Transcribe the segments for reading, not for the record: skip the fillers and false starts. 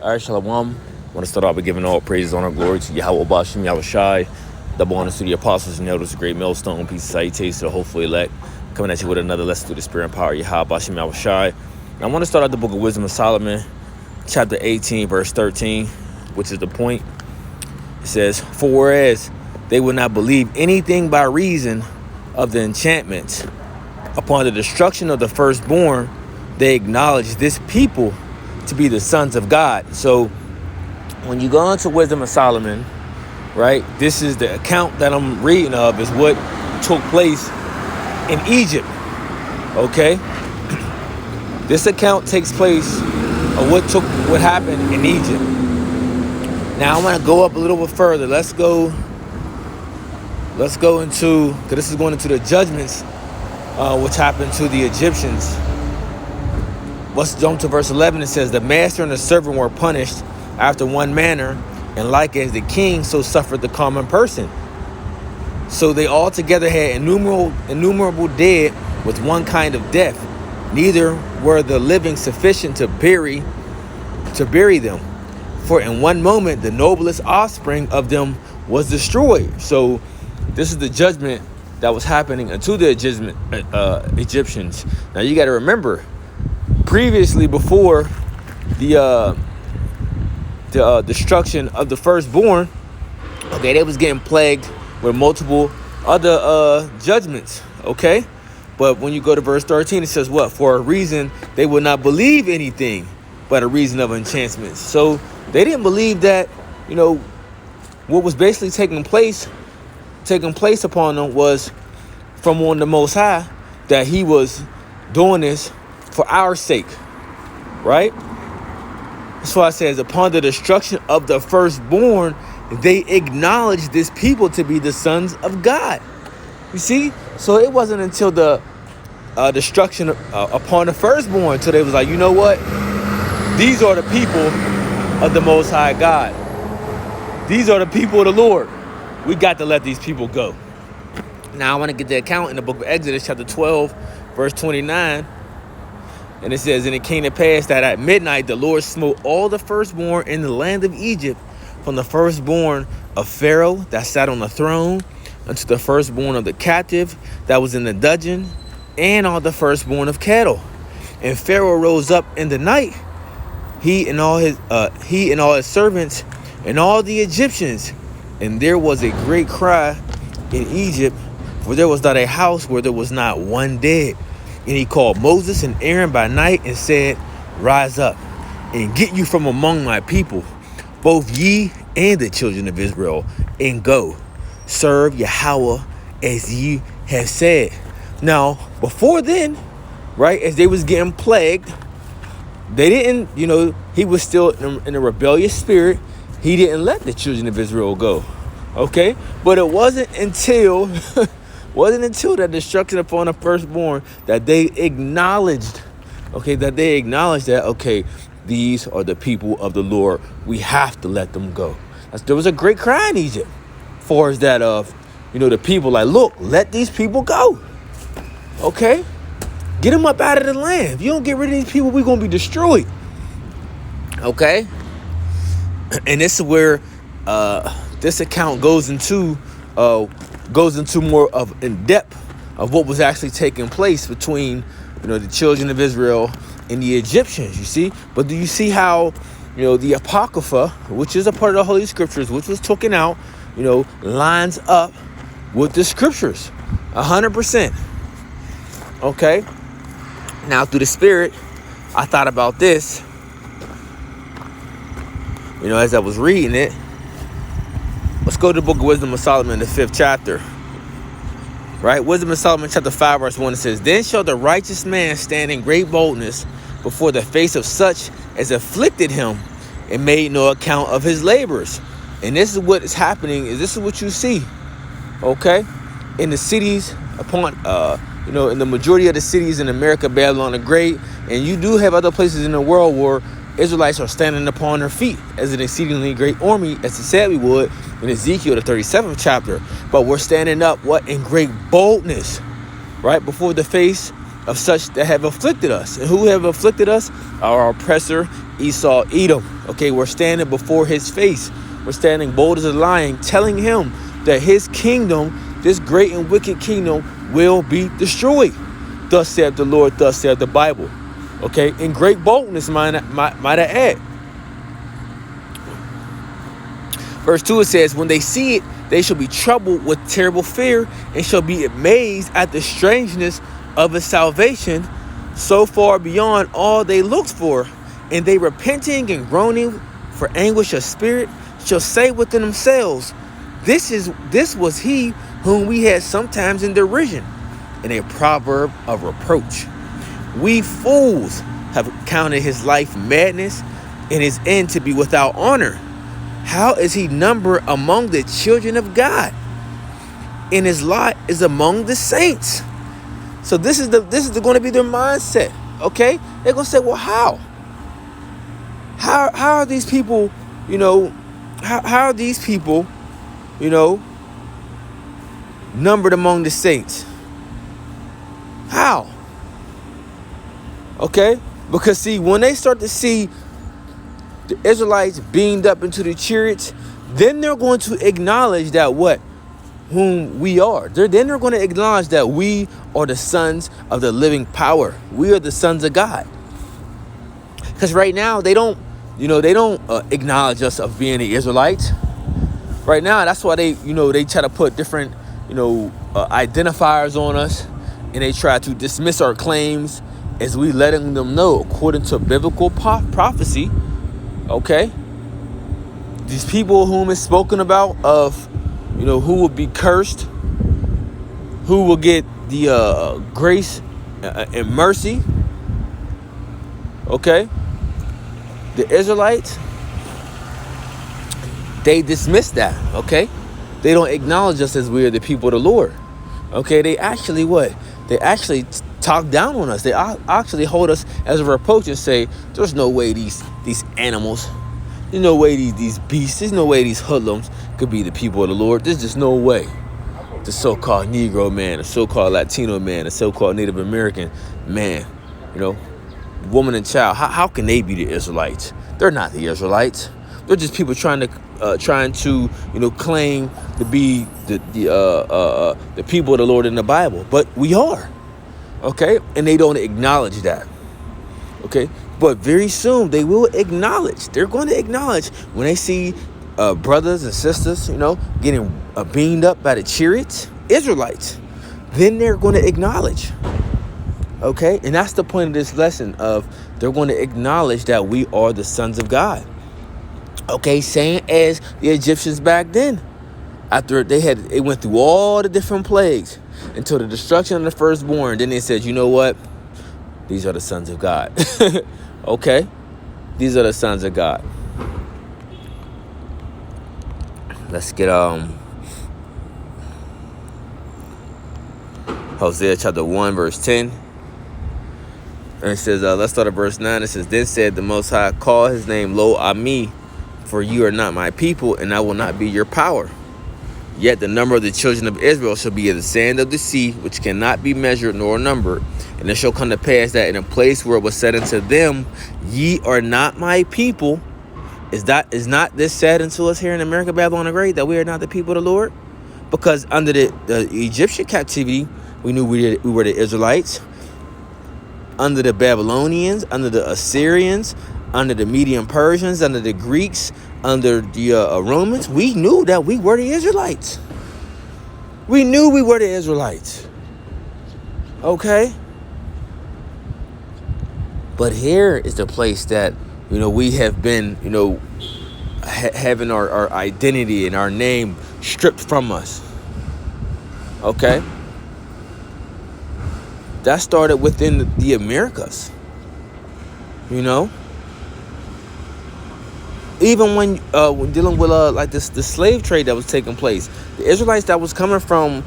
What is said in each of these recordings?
All right, Shalom. I want to start off by giving all praise, honor, glory to Yahweh Bashim, Yahweh Shai, double honors to the apostles and elders, the great millstone, peace and salutations to the hopefully elect, coming at you with another lesson through the spirit and power of Yahweh Bashim, Yahweh Shai. And I want to start out the book of Wisdom of Solomon, chapter 18, verse 13, which is the point. It says, "For whereas they would not believe anything by reason of the enchantments, upon the destruction of the firstborn, they acknowledge this people to be the sons of God." So when you go into Wisdom of Solomon, right, this is the account that I'm reading of is what took place in Egypt, okay? This account takes place of what happened in Egypt. Now I want to go up a little bit further. Let's go into, because this is going into the judgments which happened to the Egyptians. Let's jump to verse 11. It says, "The master and the servant were punished after one manner, and like as the king, so suffered the common person. So they all together had innumerable dead with one kind of death. Neither were the living sufficient to bury them. For in one moment the noblest offspring of them was destroyed." So this is the judgment that was happening unto the Egyptians. Now you got to remember, previously, before the destruction of the firstborn, okay, they was getting plagued with multiple other judgments, okay? But when you go to verse 13, it says what? "For a reason they would not believe anything but a reason of enchantments." So they didn't believe that, what was basically taking place upon them was from on the Most High, that he was doing this for our sake, right? That's why it says, "Upon the destruction of the firstborn, they acknowledge this people to be the sons of God." You see? So it wasn't until the destruction upon the firstborn until they was like, you know what? These are the people of the Most High God. These are the people of the Lord. We got to let these people go. Now I want to get the account in the book of Exodus, chapter 12, verse 29. And it says, "And it came to pass that at midnight the Lord smote all the firstborn in the land of Egypt, from the firstborn of Pharaoh that sat on the throne, unto the firstborn of the captive that was in the dungeon, and all the firstborn of cattle. And Pharaoh rose up in the night, he and all his servants, and all the Egyptians. And there was a great cry in Egypt, for there was not a house where there was not one dead. And he called Moses and Aaron by night and said, Rise up and get you from among my people, both ye and the children of Israel, and go serve Yahweh as ye have said." Now, before then, right, as they was getting plagued, they didn't, he was still in a rebellious spirit. He didn't let the children of Israel go, okay? But it wasn't until that destruction upon the firstborn that they acknowledged, that, okay, these are the people of the Lord. We have to let them go. There was a great cry in Egypt, far as that of, the people like, look, let these people go, okay? Get them up out of the land. If you don't get rid of these people, we're going to be destroyed, okay? And this is where this account goes into more of in depth of what was actually taking place between, the children of Israel and the Egyptians, you see? But do you see how, the Apocrypha, which is a part of the Holy Scriptures, which was taken out, lines up with the Scriptures 100%. Okay? Now, through the Spirit, I thought about this, as I was reading it. Let's go to the book of Wisdom of Solomon, the 5th chapter. Right? Wisdom of Solomon, chapter 5, verse 1, it says, "Then shall the righteous man stand in great boldness before the face of such as afflicted him, and made no account of his labors." And this is what is happening, this is what you see, okay? In the cities, in the majority of the cities in America, Babylon the Great, and you do have other places in the world where Israelites are standing upon their feet as an exceedingly great army, as it said we would in Ezekiel, the 37th chapter. But we're standing up, in great boldness, right, before the face of such that have afflicted us. And who have afflicted us? Our oppressor Esau, Edom. Okay, we're standing before his face. We're standing bold as a lion, telling him that his kingdom, this great and wicked kingdom, will be destroyed. Thus saith the Lord, thus saith the Bible. Okay, in great boldness, might I add. Verse 2, it says, when they see it, they shall be troubled with terrible fear and shall be amazed at the strangeness of his salvation, so far beyond all they looked for. And they repenting and groaning for anguish of spirit shall say within themselves, this was he whom we had sometimes in derision, in a proverb of reproach. We fools have counted his life madness and his end to be without honor. How is he numbered among the children of God? And his lot is among the saints. So this is going to be their mindset. Okay, they're gonna say, well, how are these people, how are these people, numbered among the saints? How? Okay, because see, when they start to see the Israelites beamed up into the chariots, then they're going to acknowledge that whom we are. Then they're going to acknowledge that we are the sons of the living power. We are the sons of God. Because right now they don't acknowledge us of being the Israelites. Right now, that's why they try to put different identifiers on us, and they try to dismiss our claims as we letting them know, according to biblical prophecy. Okay, these people whom is spoken about of, who will be cursed, who will get the grace and mercy. Okay, the Israelites, they dismiss that. Okay, they don't acknowledge us as we are the people of the Lord. Okay, they actually They actually talk down on us. They actually hold us as a reproach and say, there's no way these animals, there's no way these beasts, there's no way these hoodlums could be the people of the Lord. There's just no way. The so-called Negro man, the so-called Latino man, the so-called Native American man, woman and child, how can they be the Israelites? They're not the Israelites. They're just people trying to claim to be the people of the Lord in the Bible. But we are. Okay? And they don't acknowledge that. Okay? But very soon they will acknowledge. They're going to acknowledge when they see brothers and sisters, getting beamed up by the chariots, Israelites. Then they're going to acknowledge. Okay? And that's the point of this lesson of they're going to acknowledge that we are the sons of God. Okay, same as the Egyptians back then. After they went through all the different plagues until the destruction of the firstborn. Then they said, you know what? These are the sons of God. Okay? These are the sons of God. Let's get Hosea chapter 1, verse 10. And it says, let's start at verse 9. It says, then said the Most High, call his name Lo Ami, for you are not my people, and I will not be your power. Yet the number of the children of Israel shall be as the sand of the sea, which cannot be measured nor numbered. And it shall come to pass that in a place where it was said unto them, ye are not my people. Is not this said unto us here in America, Babylon the Great, that we are not the people of the Lord? Because under the Egyptian captivity, we knew we were the Israelites. Under the Babylonians, under the Assyrians, under the Median Persians, under the Greeks, under the Romans, we knew that we were the Israelites. We knew we were the Israelites. Okay? But here is the place that, we have been, having our identity and our name stripped from us. Okay? That started within the Americas. Even when dealing with the slave trade that was taking place, the Israelites that was coming from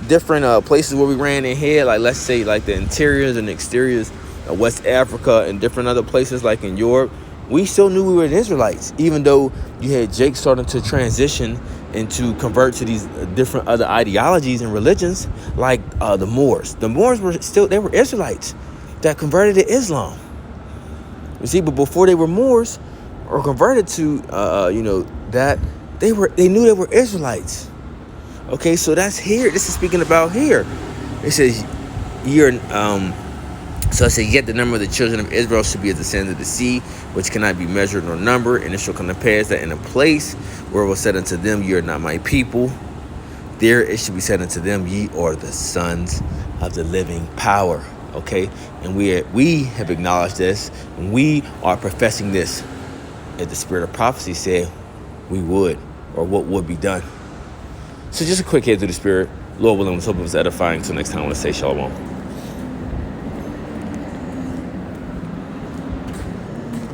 different places where we ran in here, like let's say like the interiors and exteriors of West Africa and different other places like in Europe, we still knew we were the Israelites, even though you had Jake starting to transition and to convert to these different other ideologies and religions, like the Moors. The Moors were Israelites that converted to Islam. You see, but before they were Moors or converted to, that they knew they were Israelites. Okay, so that's here. This is speaking about here. It says, so it says, yet the number of the children of Israel should be as the sands of the sea, which cannot be measured nor numbered. And it shall come to pass that in a place where it was said unto them, ye are not my people, there it should be said unto them, ye are the sons of the living power. Okay, and we have acknowledged this, and we are professing this, as the spirit of prophecy said we would, or what would be done. So just a quick head through the spirit. Lord willing, let's hope it was edifying. Until next time, let's say shalom.